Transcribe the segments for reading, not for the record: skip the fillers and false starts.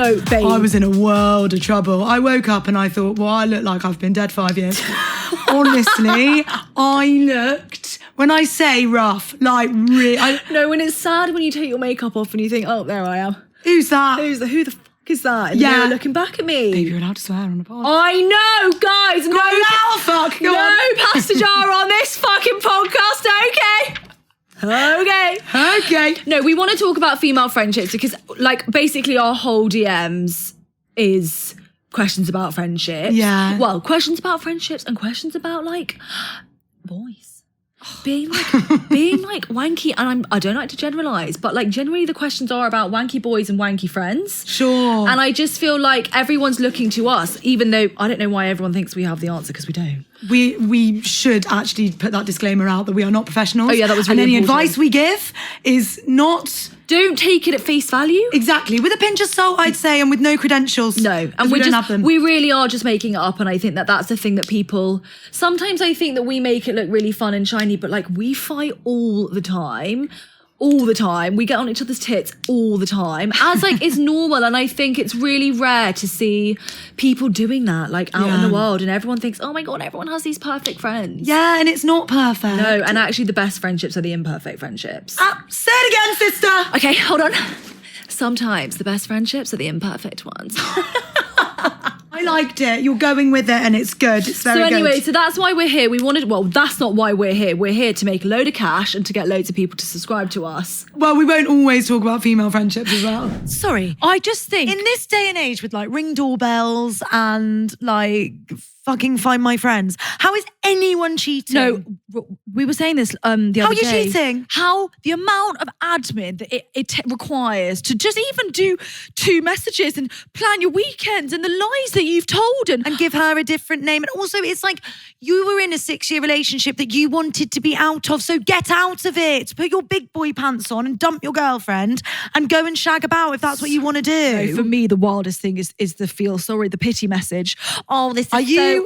No, babe. I was in a world of trouble. I woke up and I thought, well, I look like I've been dead 5 years. Honestly, I looked, when I say rough, like really. No, when it's sad when you take your makeup off and you think, oh, there I am. Who's that? Who the fuck is that? And you're looking back at me. Babe, you're allowed to swear on the pod. I know, guys. Go now, fuck. Go no on. pasta jar on this fucking podcast, Okay. No, we want to talk about female friendships because, like, basically our whole DMs is questions about friendships. Yeah. Well, questions about friendships and questions about, like, boys. Being like wanky, and I don't like to generalise, but like generally the questions are about wanky boys and wanky friends. Sure. And I just feel like everyone's looking to us, even though I don't know why everyone thinks we have the answer, because we don't. We should actually put that disclaimer out that we are not professionals. Oh yeah, that was really important. And any important. advice we give is not... Don't take it at face value. Exactly. With a pinch of salt, I'd say, and with no credentials. No. And we don't have them. We really are just making it up. And I think that that's the thing that people, sometimes I think that we make it look really fun and shiny, but like we fight all the time. All the time. We get on each other's tits all the time. As like is normal. And I think it's really rare to see people doing that like out in the world. And everyone thinks, oh my God, everyone has these perfect friends. Yeah, and it's not perfect. No, and actually the best friendships are the imperfect friendships. Say it again, sister. Okay, hold on. Sometimes the best friendships are the imperfect ones. I liked it. You're going with it and it's good. It's very good. So anyway, so that's why we're here. That's not why we're here. We're here to make a load of cash and to get loads of people to subscribe to us. Well, we won't always talk about female friendships as well. Sorry. I just think... In this day and age with like ring doorbells and like fucking Find My Friends, how is anyone cheating? No, we were saying this the other day. How are you cheating? How the amount of admin that it requires to just even do 2 messages and plan your weekends and the lies that you've told and give her a different name. And also it's like you were in a 6-year relationship that you wanted to be out of, so get out of it. Put your big boy pants on and dump your girlfriend and go and shag about if that's what you want to do. No, for me, the wildest thing is the pity message. Oh, this is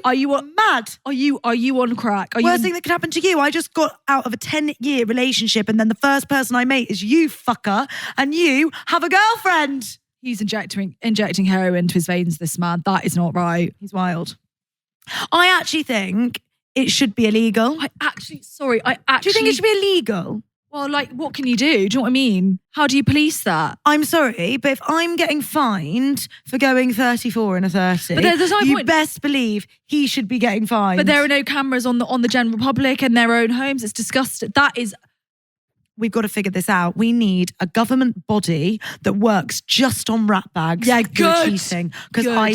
Are you mad? Are you on crack? Worst thing that could happen to you. I just got out of a 10-year relationship and then the first person I mate is you, fucker, and you have a girlfriend. He's injecting heroin into his veins, this man. That is not right. He's wild. I actually think it should be illegal. Do you think it should be illegal? Well, like, what can you do? Do you know what I mean? How do you police that? I'm sorry, but if I'm getting fined for going 34 in a 30, but there's no you point. best believe he should be getting fined. But there are no cameras on the general public and their own homes. It's disgusting. We've got to figure this out. We need a government body that works just on rat bags. Yeah, who are good. cheating, because I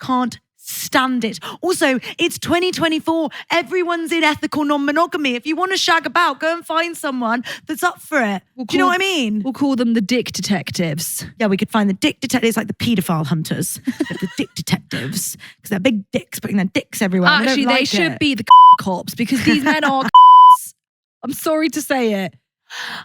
can't stand it. Also, it's 2024. Everyone's in ethical non-monogamy. If you want to shag about, go and find someone that's up for it. Do you know what I mean? We'll call them the dick detectives. Yeah, we could find the dick detectives, like the paedophile hunters. The dick detectives, because they're big dicks putting their dicks everywhere. Actually, they should be the cops, because these men are I'm sorry to say it.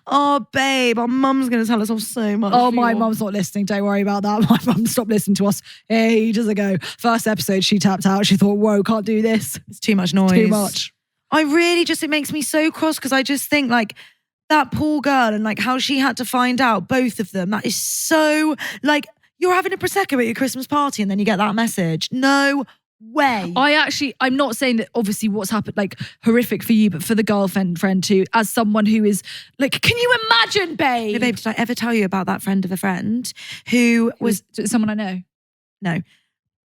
Oh, babe, our mum's going to tell us off so much. Oh, my mum's not listening. Don't worry about that. My mum stopped listening to us ages ago. First episode, she tapped out. She thought, whoa, can't do this. It's too much noise. Too much. It makes me so cross, because I just think like that poor girl and like how she had to find out, both of them. That is so like, you're having a Prosecco at your Christmas party and then you get that message. No way. I'm not saying that obviously what's happened like horrific for you, but for the girlfriend friend too, as someone who is like, can you imagine, babe? No, babe, did I ever tell you about that friend of a friend who was someone I know? No.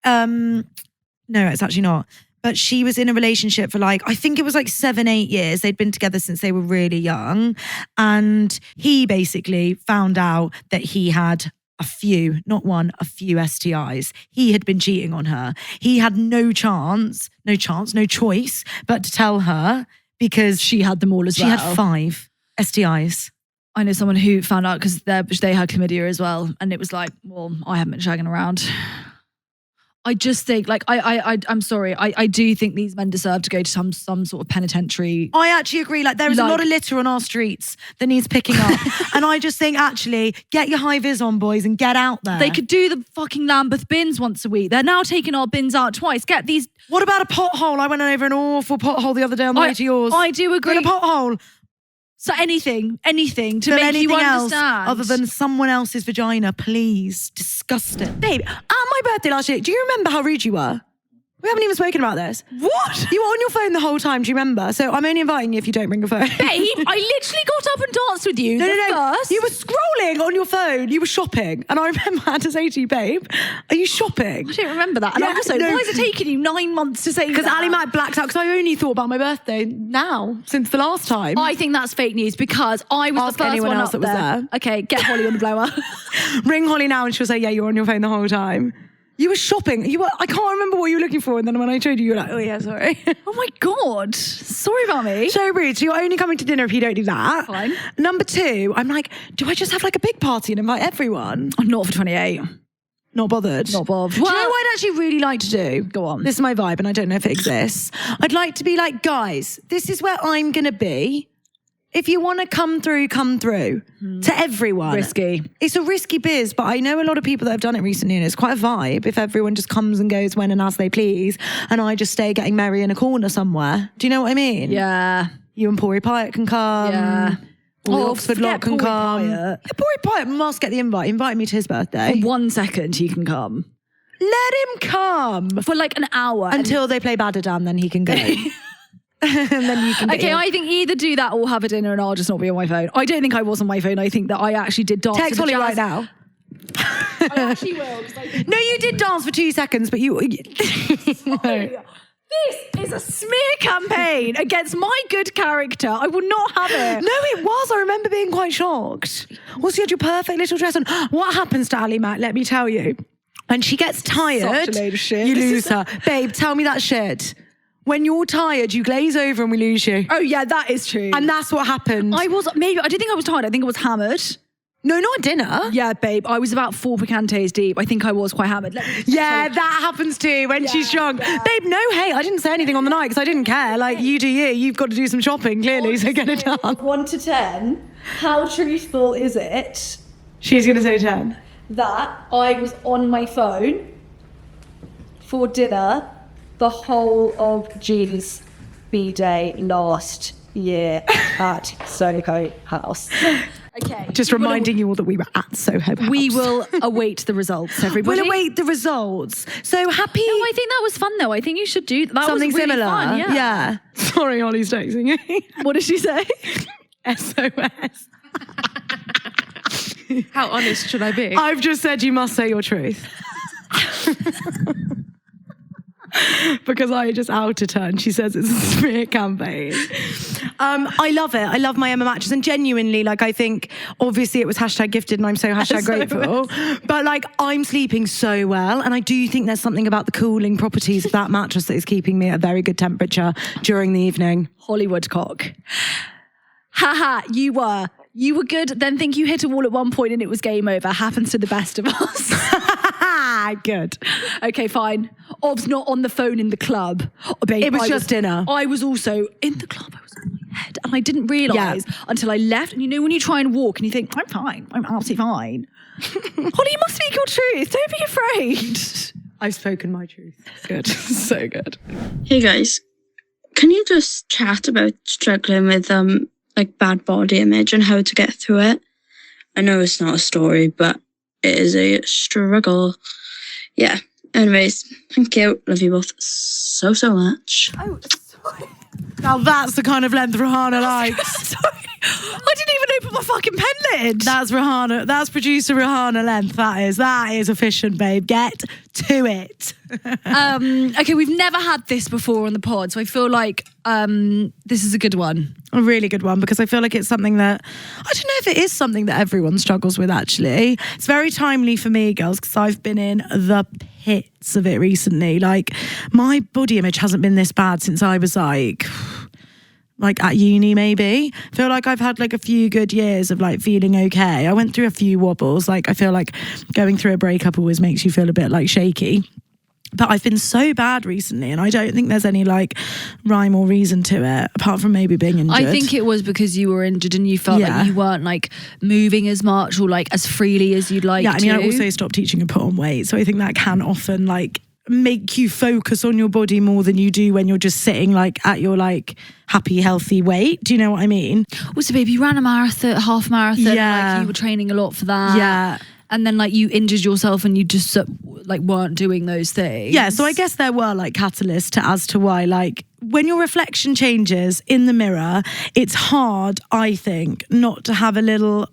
No, it's actually not. But she was in a relationship for like, I think it was like 7-8 years. They'd been together since they were really young. And he basically found out that he had a few STIs. He had been cheating on her. He had no choice, but to tell her, because she had them all as well. She had 5 STIs. I know someone who found out because they had chlamydia as well. And it was like, well, I haven't been shagging around. I just think, like, I'm sorry. I do think these men deserve to go to some sort of penitentiary. I actually agree. Like, there is a lot of litter on our streets that needs picking up. And I just think, actually, get your high vis on, boys, and get out there. They could do the fucking Lambeth bins once a week. They're now taking our bins out twice. Get these. What about a pothole? I went over an awful pothole the other day on the way to yours. I do agree. In a pothole. So anything to Feel make anything you else understand. other than someone else's vagina, please. Disgusting. Babe, at my birthday last year, do you remember how rude you were? We haven't even spoken about this. What? You were on your phone the whole time, do you remember? So I'm only inviting you if you don't bring a phone. Babe, I literally got up and danced with you. No. First. You were scrolling on your phone. You were shopping. And I remember I had to say to you, babe, are you shopping? I don't remember that. And Yeah, also, no. why has it taken you 9 months to say that? Because Ali Mac blacked out because I only thought about my birthday now, since the last time. I think that's fake news because I was Ask the first anyone one else up that was there. Okay, get Holly on the blower. Ring Holly now and she'll say, yeah, you were on your phone the whole time. You were shopping. I can't remember what you were looking for. And then when I showed you, you were like, oh yeah, sorry. Oh my God. Sorry about me. So rude. So you're only coming to dinner if you don't do that. Fine. Number 2, I'm like, do I just have like a big party and invite everyone? I'm not for 28. Not bothered. Not bothered. Do you know Well- what I'd actually really like to do? Go on. This is my vibe and I don't know if it exists. I'd like to be like, guys, this is where I'm going to be. If you want to come through, come through. To everyone. Risky. It's a risky biz, but I know a lot of people that have done it recently and it's quite a vibe if everyone just comes and goes when and as they please and I just stay getting merry in a corner somewhere. Do you know what I mean? Yeah. You and Pori Pyatt can come. Yeah. Or the Oxford forget lot can Pori come. Pyatt. Yeah, Pori Pyatt must get the invite. Invite me to his birthday. 1 second he can come. Let him come. For like an hour. Until they play Badadam, then he can go. And then you can Okay, I think either do that or have a dinner and I'll just not be on my phone. I don't think I was on my phone. I think that I actually did dance. Text to the Holly jazz. right now. I actually will. No, you did dance for 2 seconds, but you... This is a smear campaign against my good character. I will not have it. No, it was. I remember being quite shocked. Also, you had your perfect little dress on. What happens to Ali Mac? Let me tell you. When she gets tired, Such a load of shit. you lose her. Babe, tell me that shit. When you're tired, you glaze over and we lose you. Oh yeah, that is true. And that's what happened. I didn't think I was tired. I think I was hammered. No, not at dinner. Yeah, babe. I was about 4 picantes deep. I think I was quite hammered. Let me just Yeah, tell you. that happens too when she's drunk. yeah. Babe, no, hey, I didn't say anything on the night because I didn't care. Like, you do you. You've got to do some shopping, clearly, so get it done. 1 to 10, how truthful is it She's going to say 10. that I was on my phone for dinner the whole of Jean's B-Day last year at Soho House? Okay. Just reminding you all that we were at Soho House. We will await the results, everybody. We'll await the results. So happy. No, I think that was fun though. I think you should do that. Something was really similar. Fun, yeah. Sorry, Holly's texting me. What did she say? SOS. How honest should I be? I've just said you must say your truth. Because I just outed her and she says it's a smear campaign. I love it. I love my Emma matches and genuinely, like, I think obviously it was hashtag gifted and I'm so hashtag grateful. But like, I'm sleeping so well and I do think there's something about the cooling properties of that mattress that is keeping me at a very good temperature during the evening. Hollywood cock. Haha, you were good, then think you hit a wall at one point and it was game over. Happens to the best of us. Good. Okay, fine. Ov's not on the phone in the club. Oh, babe, It was just dinner. I was also in the club. I was on my head and I didn't realise until I left. And you know when you try and walk and you think, I'm fine. I'm absolutely fine. Holly, you must speak your truth. Don't be afraid. I've spoken my truth. Good. So good. Hey guys, can you just chat about struggling with like bad body image and how to get through it? I know it's not a story, but it is a struggle. Yeah. Anyways, thank you. Love you both so much. Oh, sorry. Now that's the kind of length Rihanna likes. Sorry. I didn't even open my fucking pen lid. That's Rihanna. That's producer Rihanna length. That is efficient, babe. Get to it. Okay, we've never had this before on the pod, so I feel like this is a good one. A really good one because I feel like it's something that, I don't know if it is something that everyone struggles with actually. It's very timely for me, girls, because I've been in the pits of it recently. Like, my body image hasn't been this bad since I was like at uni maybe. I feel like I've had like a few good years of like feeling okay. I went through a few wobbles. Like, I feel like going through a breakup always makes you feel a bit like shaky. But I've been so bad recently and I don't think there's any like rhyme or reason to it apart from maybe being injured. I think it was because you were injured and you felt like you weren't like moving as much or like as freely as you'd like to. Yeah, I mean, I also stopped teaching and put on weight. So I think that can often like make you focus on your body more than you do when you're just sitting like at your like happy, healthy weight. Do you know what I mean? Also, babe, you ran a marathon, half marathon. Yeah. Like, you were training a lot for that. Yeah. And then like you injured yourself and you just like weren't doing those things. Yeah, so I guess there were like catalysts as to why, like, when your reflection changes in the mirror, it's hard, I think, not to have a little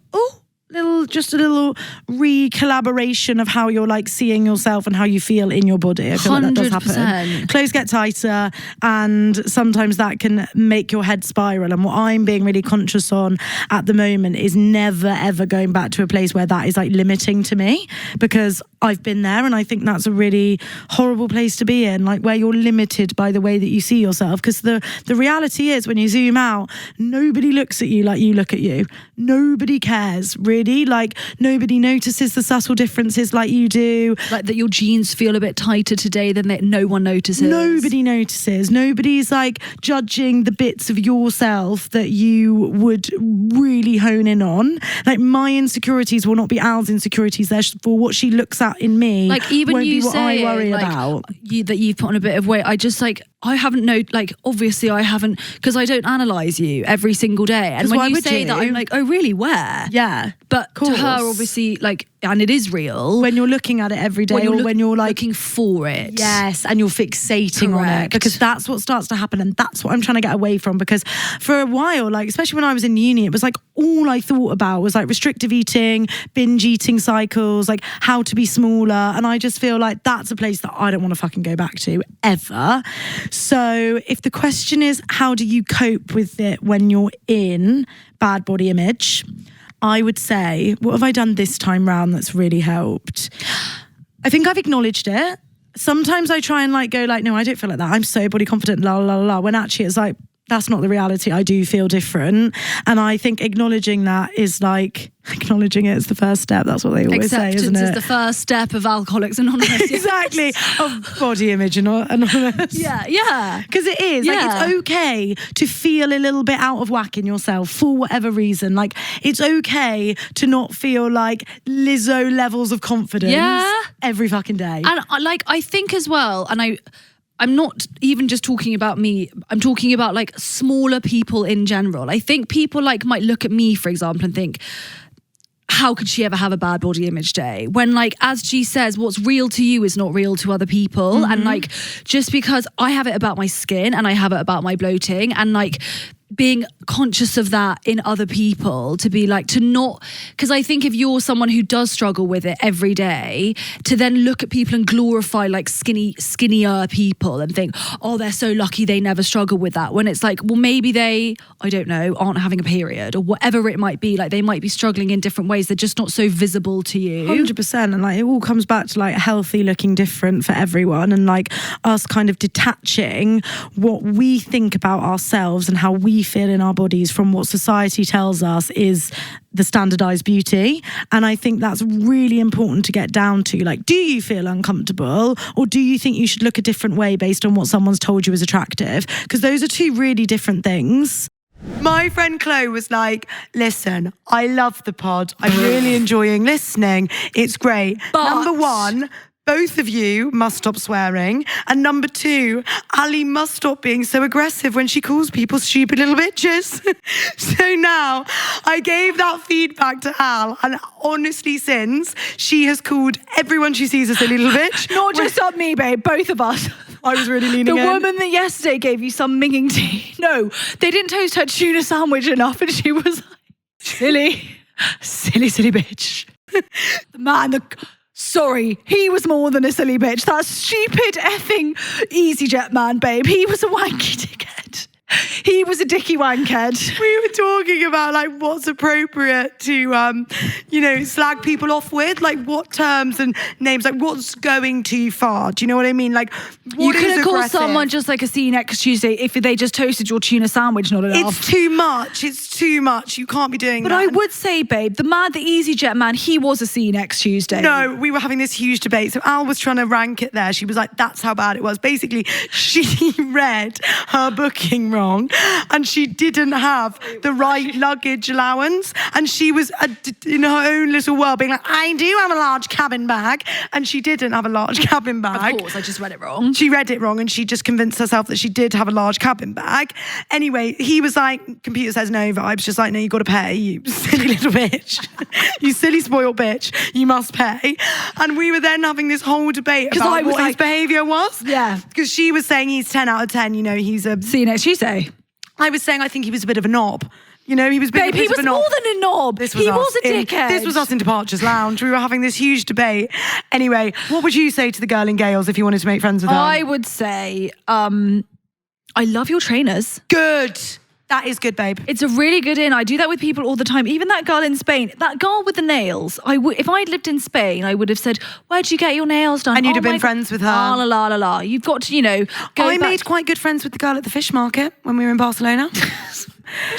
re-collaboration of how you're like seeing yourself and how you feel in your body. I feel like that does happen. 100%. Clothes get tighter and sometimes that can make your head spiral. And what I'm being really conscious on at the moment is never ever going back to a place where that is like limiting to me, because I've been there and I think that's a really horrible place to be in, like where you're limited by the way that you see yourself. Because the reality is, when you zoom out, nobody looks at you like you look at you. Nobody cares, really. Like, nobody notices the subtle differences like you do. Like that your jeans feel a bit tighter today than no one notices. Nobody notices. Nobody's like judging the bits of yourself that you would really hone in on. Like, my insecurities will not be Al's insecurities. They're for what she looks at in me. Like, even won't you be what I worry like, about. That you've put on a bit of weight. I just like, I haven't obviously I haven't, because I don't analyse you every single day. And when you say that, I'm like, oh really, where? Yeah. But to her, obviously, like, and it is real. When you're looking at it every day, when you're like looking for it. Yes, and you're fixating on it, because that's what starts to happen, and that's what I'm trying to get away from. Because for a while, like especially when I was in uni, it was like all I thought about was like restrictive eating, binge eating cycles, like how to be smaller. And I just feel like that's a place that I don't want to fucking go back to ever. So if the question is, how do you cope with it when you're in bad body image? I would say, what have I done this time round that's really helped? I think I've acknowledged it. Sometimes I try and like go like, no, I don't feel like that. I'm so body confident, la la la. When actually it's like, that's not the reality. I do feel different. And I think acknowledging that is like, acknowledging it is the first step. That's what they always say, isn't it? Acceptance is the first step of Alcoholics Anonymous. Exactly. Of Body Image Anonymous. Yeah. Because it is. Like, it's okay to feel a little bit out of whack in yourself for whatever reason. Like, it's okay to not feel like Lizzo levels of confidence every fucking day. And like, I think as well, and I'm not even just talking about me, I'm talking about like smaller people in general. I think people like might look at me, for example, and think, how could she ever have a bad body image day? When, like, as G says, what's real to you is not real to other people. Mm-hmm. And like, just because I have it about my skin and I have it about my bloating, and like being conscious of that in other people, to be like, to not, because I think if you're someone who does struggle with it every day, to then look at people and glorify like skinnier people and think, oh, they're so lucky they never struggle with that, when it's like, well, maybe they, I don't know, aren't having a period or whatever it might be. Like, they might be struggling in different ways. They're just not so visible to you. 100%. And like, it all comes back to like healthy looking different for everyone, and like us kind of detaching what we think about ourselves and how we feel in our bodies from what society tells us is the standardized beauty. And I think that's really important to get down to. Like, do you feel uncomfortable, or do you think you should look a different way based on what someone's told you is attractive? Because those are two really different things. My friend Chloe was like, listen, I love the pod. I'm really enjoying listening. It's great. But number one, both of you must stop swearing. And number two, Ali must stop being so aggressive when she calls people stupid little bitches. So now I gave that feedback to Al, and honestly, since, she has called everyone she sees a silly little bitch. Not just on me, babe, both of us. I was really leaning The in. woman that yesterday gave you some minging tea. No, they didn't toast her tuna sandwich enough, and she was like, silly bitch. The man, sorry, he was more than a silly bitch. That stupid effing EasyJet man, babe. He was a wanky dickhead. He was a dicky wankhead. We were talking about like what's appropriate to, slag people off with, like what terms and names, like what's going too far. Do you know what I mean? Like, You couldn't call someone just like a see you next Tuesday if they just toasted your tuna sandwich, not enough. It's too much. It's too much. You can't be doing But that. I would say, babe, the EasyJet man, he was a see you next Tuesday. No, we were having this huge debate. So Al was trying to rank it there. She was like, that's how bad it was. Basically, she read her booking wrong, and she didn't have the right luggage allowance, and she was in her own little world being like, I do have a large cabin bag, and she didn't have a large cabin bag. Of course, I just read it wrong. She read it wrong, and she just convinced herself that she did have a large cabin bag. Anyway, he was like, computer says no vibes, just like, no, you got to pay, you silly little bitch. You silly spoiled bitch, you must pay. And we were then having this whole debate about what his behaviour was. Yeah. Because she was saying he's 10 out of 10, you know, he's a... See you next Tuesday. I was saying I think he was a bit of a knob. You know, he was a bit, Babe, he was of a knob. more than a knob. He was a dickhead. This was us in Departures Lounge. We were having this huge debate. Anyway, what would you say to the girl in Gales if you wanted to make friends with her? I would say, I love your trainers. Good. That is good, babe. It's a really good in. I do that with people all the time. Even that girl in Spain, that girl with the nails. If I'd lived in Spain, I would have said, "Where'd you get your nails done?" And you'd have been friends with her. La la la la. You've got to, I made quite good friends with the girl at the fish market when we were in Barcelona.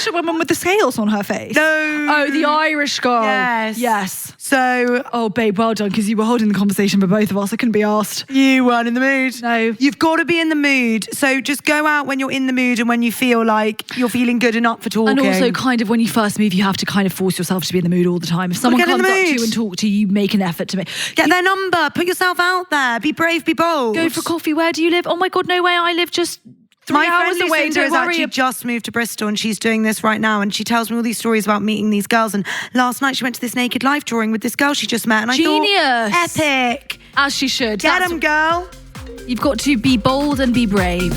The woman with the scales on her face. No. Oh, the Irish girl. Yes. So, oh, babe, well done, because you were holding the conversation for both of us. I couldn't be asked. You weren't in the mood. No. You've got to be in the mood. So just go out when you're in the mood and when you feel like you're feeling good enough for talking. And also, kind of when you first move, you have to kind of force yourself to be in the mood all the time. If someone comes up to you and talk to you, you make an effort to get their number. Put yourself out there. Be brave. Be bold. Go for coffee. Where do you live? Oh my God, no way. I live just 3 hours away. Lucinda has actually just moved to Bristol, and she's doing this right now, and she tells me all these stories about meeting these girls. And last night she went to this naked life drawing with this girl she just met, and I thought, epic. As she should. Get them, girl. You've got to be bold and be brave.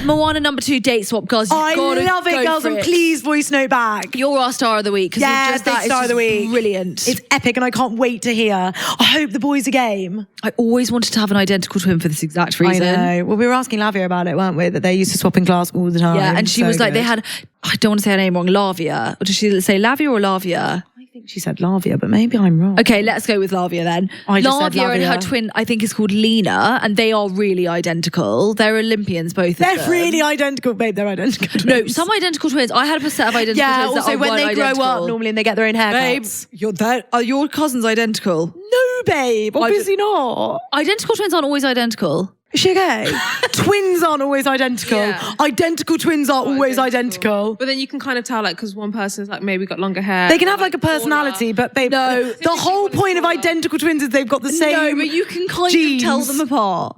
Moana number 2, date swap, girls. I love it, girls, and please voice note back. You're our star of the week. Yeah, star of the week. Brilliant. It's epic, and I can't wait to hear. I hope the boys are game. I always wanted to have an identical twin for this exact reason. I know. Well, we were asking Lavia about it, weren't we? That they used to swap in class all the time. Yeah, and she was like, they had, I don't want to say her name wrong, Lavia. Or did she say Lavia or Lavia? I think she said Lavia, but maybe I'm wrong. Okay, let's go with Lavia then. Lavia and her twin, I think, is called Lena, and they are really identical. They're Olympians, both of them. They're really identical, babe. They're identical twins. No, some identical twins. I had a set of identical twins. Yeah, also that are when they identical. grow up normally and they get their own haircuts. Babe, are your cousins identical? No, babe. Obviously not. Identical twins aren't always identical. Is she okay? Twins aren't always identical. Yeah. Identical twins are always identical. But then you can kind of tell, like, because one person's like maybe got longer hair. They can have like a personality, but babe, no. The whole point of identical twins is they've got the same. No, but you can kind of tell them apart.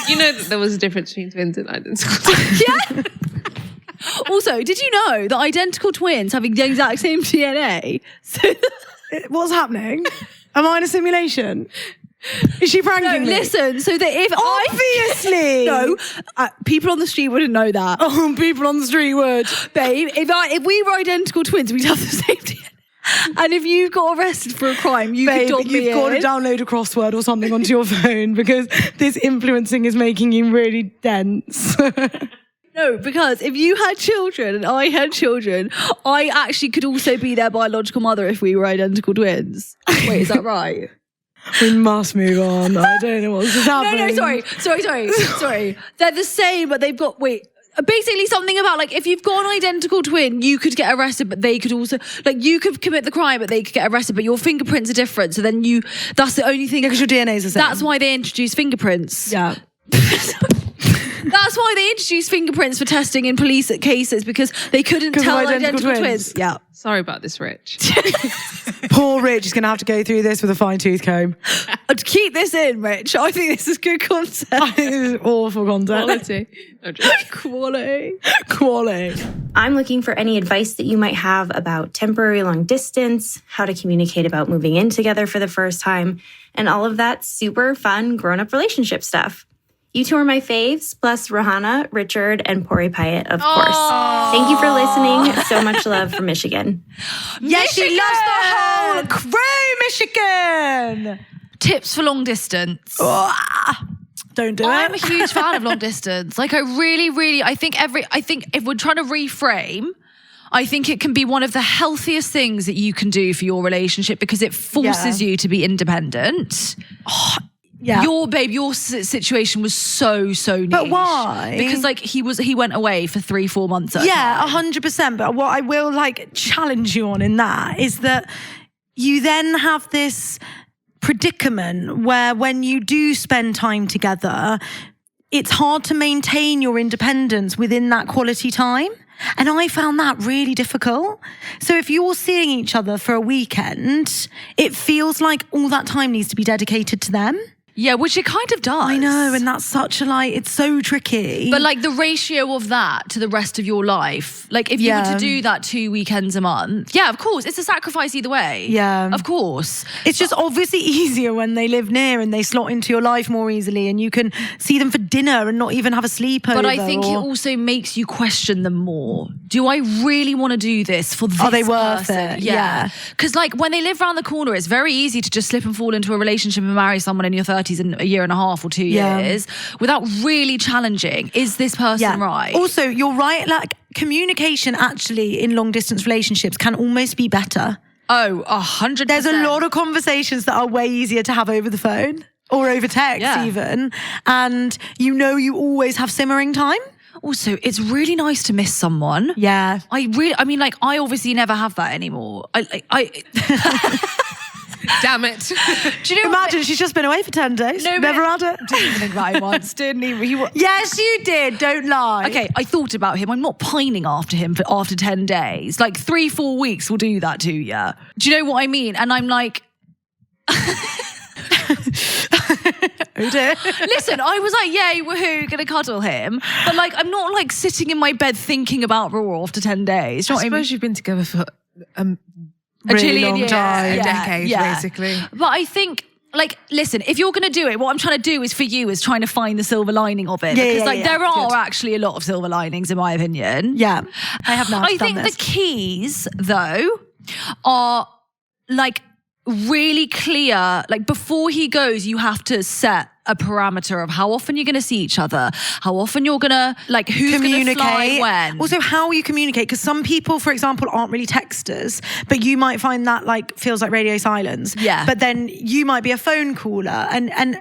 You know that there was a difference between twins and identical twins. Yeah. Also, did you know that identical twins having the exact same DNA? So what's happening? Am I in a simulation? Is she pranking me? Listen, so that if obviously people on the street wouldn't know that. Oh, people on the street would, babe. If we were identical twins, we'd have the same DNA. And if you got arrested for a crime, you've got to download a crossword or something onto your phone, because this influencing is making you really dense. No, because if you had children and I had children, I actually could also be their biological mother if we were identical twins. Wait, is that right? We must move on. I don't know what's happening. No, sorry. They're the same, but they've got, basically something about, like, if you've got an identical twin, you could get arrested, but they could also, like, you could commit the crime, but they could get arrested, but your fingerprints are different. So then that's the only thing. Yeah, because your DNA is the same. That's why they introduced fingerprints. Yeah. That's why they introduced fingerprints for testing in police cases, because they couldn't tell identical twins. Yeah. Sorry about this, Rich. Poor Rich is going to have to go through this with a fine-tooth comb. I'd keep this in, Rich. I think this is good content. I think this is awful content. Quality. I'm looking for any advice that you might have about temporary long distance, how to communicate about moving in together for the first time, and all of that super fun grown-up relationship stuff. You two are my faves, plus Rohanna, Richard, and Pori Pyatt, of course. Thank you for listening. So much love from Michigan. Yes, she loves the whole crew, Michigan. Tips for long distance. Don't do it. I'm a huge fan of long distance. Like, I really, I think if we're trying to reframe, I think it can be one of the healthiest things that you can do for your relationship, because it forces you to be independent. Yeah. Your situation was so niche. But why? Because, like, he went away for 3-4 months. Yeah, 100%. But what I will, like, challenge you on in that is that you then have this predicament where when you do spend time together, it's hard to maintain your independence within that quality time. And I found that really difficult. So if you're seeing each other for a weekend, it feels like all that time needs to be dedicated to them. Yeah, which it kind of does. I know, and that's such a it's so tricky. But like the ratio of that to the rest of your life, like if you were to do that 2 weekends a month, yeah, of course, it's a sacrifice either way. Yeah. Of course. It's just obviously easier when they live near and they slot into your life more easily and you can see them for dinner and not even have a sleepover. But I think it also makes you question them more. Do I really want to do this for this Are they worth person? it? Yeah. Because like when they live around the corner, it's very easy to just slip and fall into a relationship and marry someone in your 30s in a year and a half or 2 years without really challenging, is this person right? Also, you're right, like communication actually in long distance relationships can almost be better. Oh, 100%. There's a lot of conversations that are way easier to have over the phone or over text even. And you always have simmering time. Also, it's really nice to miss someone. Yeah. I mean, like, I obviously never have that anymore. Damn it. Do you know Imagine she's just been away for 10 days. No, Never had it. Didn't even think about him once, didn't he? Yes, you did. Don't lie. Okay, I thought about him. I'm not pining after him after 10 days. Like 3-4 weeks will do that to you. Do you know what I mean? And I'm like... Oh dear. Listen, I was like, yay, woohoo, gonna cuddle him. But like, I'm not like sitting in my bed thinking about Raw after 10 days. Do you know I what I mean? suppose you've been together for a Really trillion long years, time. a decade, basically. But I think, like, listen, if you're going to do it, what I'm trying to do is for you is trying to find the silver lining of it. Because, there are actually a lot of silver linings, in my opinion. Yeah, I have now I done think this. the keys, though, are, like, really clear. Like, before he goes, you have to set a parameter of how often you're going to see each other, how often you're going to, like, who's going to fly when. Also, how you communicate, because some people, for example, aren't really texters, but you might find that like feels like radio silence. Yeah. But then you might be a phone caller, and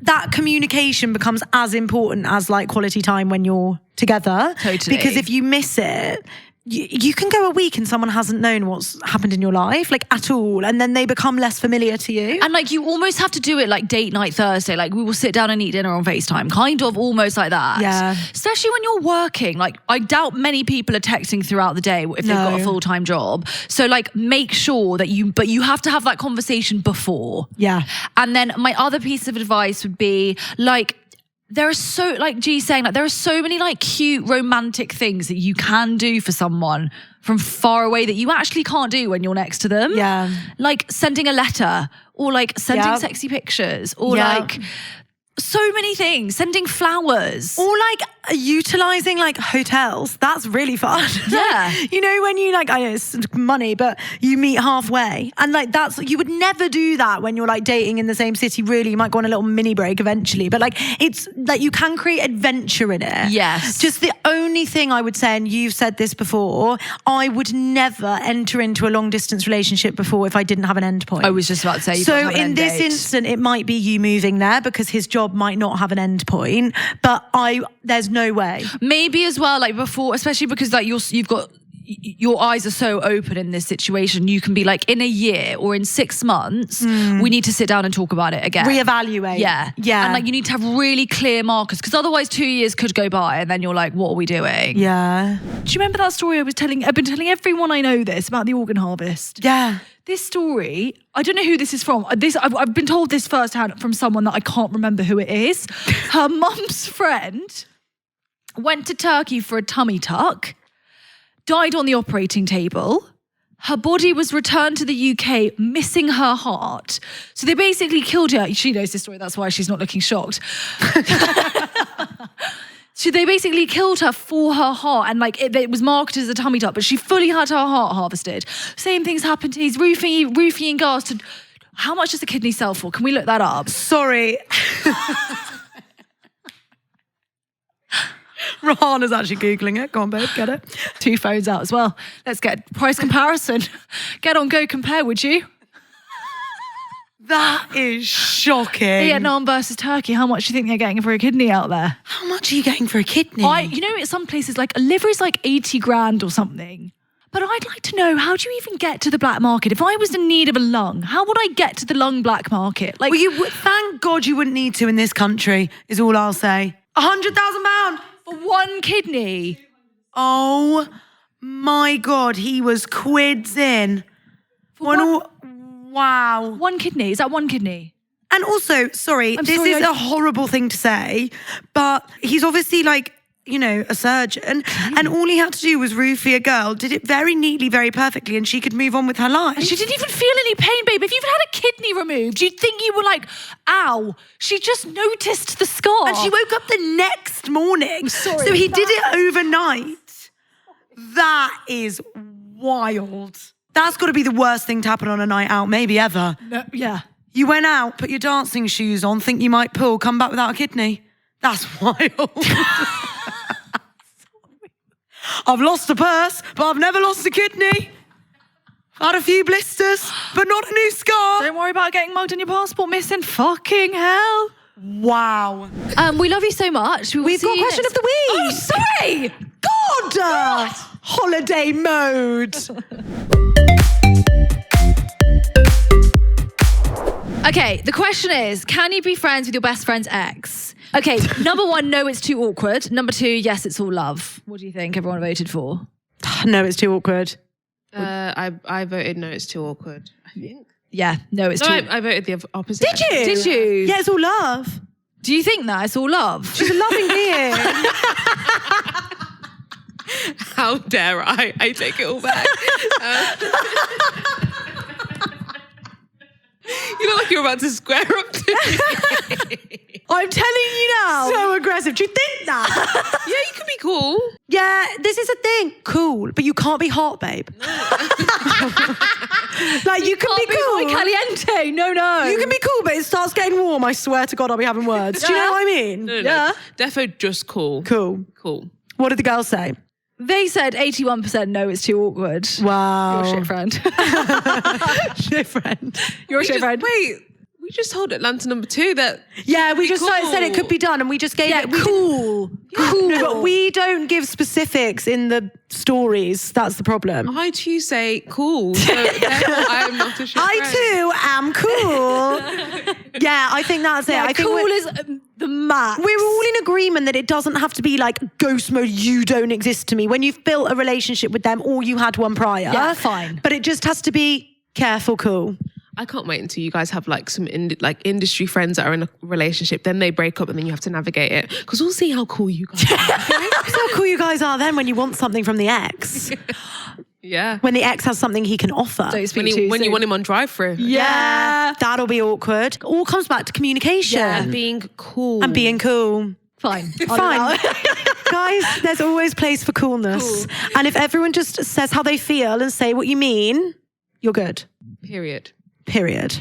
that communication becomes as important as like quality time when you're together. Totally. Because if you miss it, you can go a week and someone hasn't known what's happened in your life, like at all. And then they become less familiar to you. And like, you almost have to do it like date night Thursday. Like, we will sit down and eat dinner on FaceTime, kind of almost like that. Yeah. Especially when you're working. Like, I doubt many people are texting throughout the day if they've got a full-time job. So like, make sure that you have to have that conversation before. Yeah. And then my other piece of advice would be like, there are so, like G's saying, like, there are so many like cute romantic things that you can do for someone from far away that you actually can't do when you're next to them. Yeah. Like sending a letter, or like sending sexy pictures, or like so many things, sending flowers. Or like utilizing like hotels. That's really fun. Yeah. You know, when you like, I know it's money, but you meet halfway. And like you would never do that when you're like dating in the same city, really. You might go on a little mini break eventually. But like, it's like you can create adventure in it. Yes. Just the only thing I would say, and you've said this before, I would never enter into a long distance relationship before if I didn't have an end point. I was just about to say, so in this instant, it might be you moving there because his job might not have an end point, but there's no way. Maybe as well, like before, especially because like you've got, your eyes are so open in this situation, you can be like, in a year or in 6 months, we need to sit down and talk about it again. Reevaluate. Yeah. And like, you need to have really clear markers, because otherwise 2 years could go by and then you're like, what are we doing? Yeah. Do you remember that story I've been telling everyone I know this about the organ harvest? Yeah. This story, I don't know who this is from. I've been told this firsthand from someone that I can't remember who it is. Her mum's friend went to Turkey for a tummy tuck, died on the operating table. Her body was returned to the UK, missing her heart. So they basically killed her. She knows this story, that's why she's not looking shocked. So they basically killed her for her heart, and like it was marketed as a tummy tuck, but she fully had her heart harvested. Same things happened to these Ruthie and Gas. How much does a kidney sell for? Can we look that up? Sorry. Rahana's actually Googling it. Go on, babe, get it. 2 phones out as well. Let's get price comparison. Get on Go Compare, would you? That is shocking. Vietnam versus Turkey. How much do you think they're getting for a kidney out there? How much are you getting for a kidney? You know, at some places, like a liver is like 80 grand or something. But I'd like to know, how do you even get to the black market? If I was in need of a lung, how would I get to the lung black market? Like, Well, thank God you wouldn't need to in this country, is all I'll say. £100,000 for one kidney. Oh my God, he was quids in. Wow. One kidney. Is that one kidney? And also, sorry, this is a horrible thing to say, but he's obviously like, you know, a surgeon. And all he had to do was roofie a girl, did it very neatly, very perfectly, and she could move on with her life. And she didn't even feel any pain, babe. If you've had a kidney removed, you'd think you were like, ow. She just noticed the scar. And she woke up the next morning. So he did it overnight. That is wild. That's got to be the worst thing to happen on a night out, maybe ever. No, yeah. You went out, put your dancing shoes on, think you might pull, come back without a kidney. That's wild. I've lost a purse, but I've never lost a kidney. Had a few blisters, but not a new scar. Don't worry about getting mugged and your passport missing. Fucking hell. Wow. We love you so much. We've got question of the week. Oh, sorry. God! Holiday mode. Okay, the question is, can you be friends with your best friend's ex? Okay, number 1, no, it's too awkward. Number 2, yes, it's all love. What do you think everyone voted for? No, it's too awkward. I voted no, it's too awkward, I think. Yeah, no, it's too... I voted the opposite. Did you? Did you? Yeah, it's all love. Do you think that? It's all love? She's a loving being. How dare I? I take it all back. You look like you're about to square up to me. I'm telling you now. So aggressive. Do you think that? Yeah, you can be cool. Yeah, this is a thing. Cool, but you can't be hot, babe. Like, you can be cool. Muy caliente. No. You can be cool, but it starts getting warm. I swear to God, I'll be having words. Do you know what I mean? No. Yeah. Defo just cool. Cool. What did the girls say? They said 81% no, it's too awkward. Wow. You're a shit friend. Shit friend. You're a shit friend. Wait, we just told Atlanta number 2 that... Yeah, we just cool. said it could be done, and we just gave it... cool. Cool. No, but we don't give specifics in the stories. That's the problem. I too say cool, so therefore I am not a shit friend. I too am cool. Yeah, I think that's it. Yeah, I think cool is the max. we're all in agreement that it doesn't have to be like ghost mode, you don't exist to me. When you've built a relationship with them or you had one prior. Yeah, fine. But it just has to be careful, cool. I can't wait until you guys have like some industry friends that are in a relationship, then they break up and then you have to navigate it. Because we'll see how cool you guys are. That's how cool you guys are then when you want something from the ex. Yeah. When the ex has something he can offer. Don't speak When too you soon. want him on drive-through. Yeah. That'll be awkward. All comes back to communication. And being cool. And being cool. Fine. Fine. Guys, there's always place for coolness. Cool. And if everyone just says how they feel and say what you mean, you're good. Period. Period.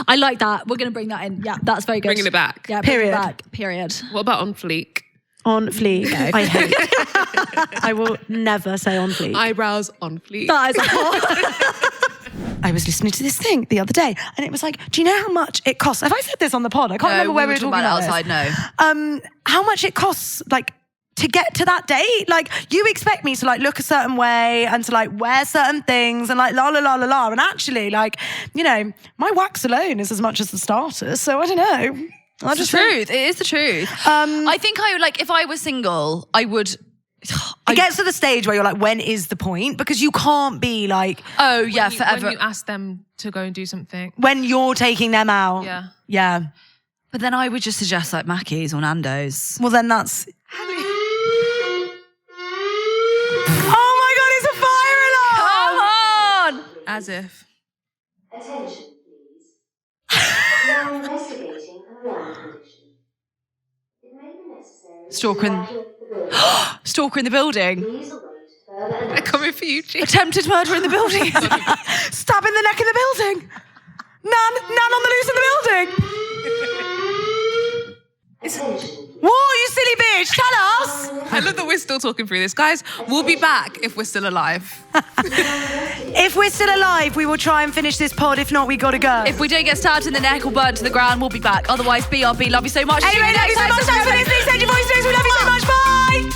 I like that. We're going to bring that in. Yeah, that's very good. Bringing it back. Yeah, bring it Period. back. Period. What about on fleek? On fleek. I hate. I will never say on fleek. Eyebrows on fleek. That is hot. I was listening to this thing the other day and it was like, do you know how much it costs? Have I said this on the pod? I can't remember where we were talking about outside, this. How much it costs, like, to get to that date. Like, you expect me to like look a certain way and to like wear certain things and like la la la la la. And actually, like, you know, my wax alone is as much as the starters. So I don't know. It's the truth. It is the truth. I think I would, like, if I was single, I would... It gets to the stage where you're like, when is the point? Because you can't be like... Oh, yeah, forever. When you ask them to go and do something. When you're taking them out. Yeah. Yeah. But then I would just suggest like Mackey's or Nando's. Well, then that's... Oh my God, it's a fire alarm! Come on! As if. Attention, please. We are investigating a land condition. It may be necessary Stalker in- to evacuate the building. Stalker in the building. Please await further They're announcement. coming for you, G. Attempted murder in the building. Stab in the neck in the building. None on the loose in the building. Attention, please. Whoa, you silly bitch, tell us. I love that we're still talking through this. Guys, we'll be back if we're still alive. If we're still alive, we will try and finish this pod. If not, we gotta go. If we don't get stabbed in the neck or burnt to the ground, we'll be back. Otherwise, BRB, love you so much. Anyway, love you so much. Thanks for listening. Send your voice notes. We love you so much. Bye.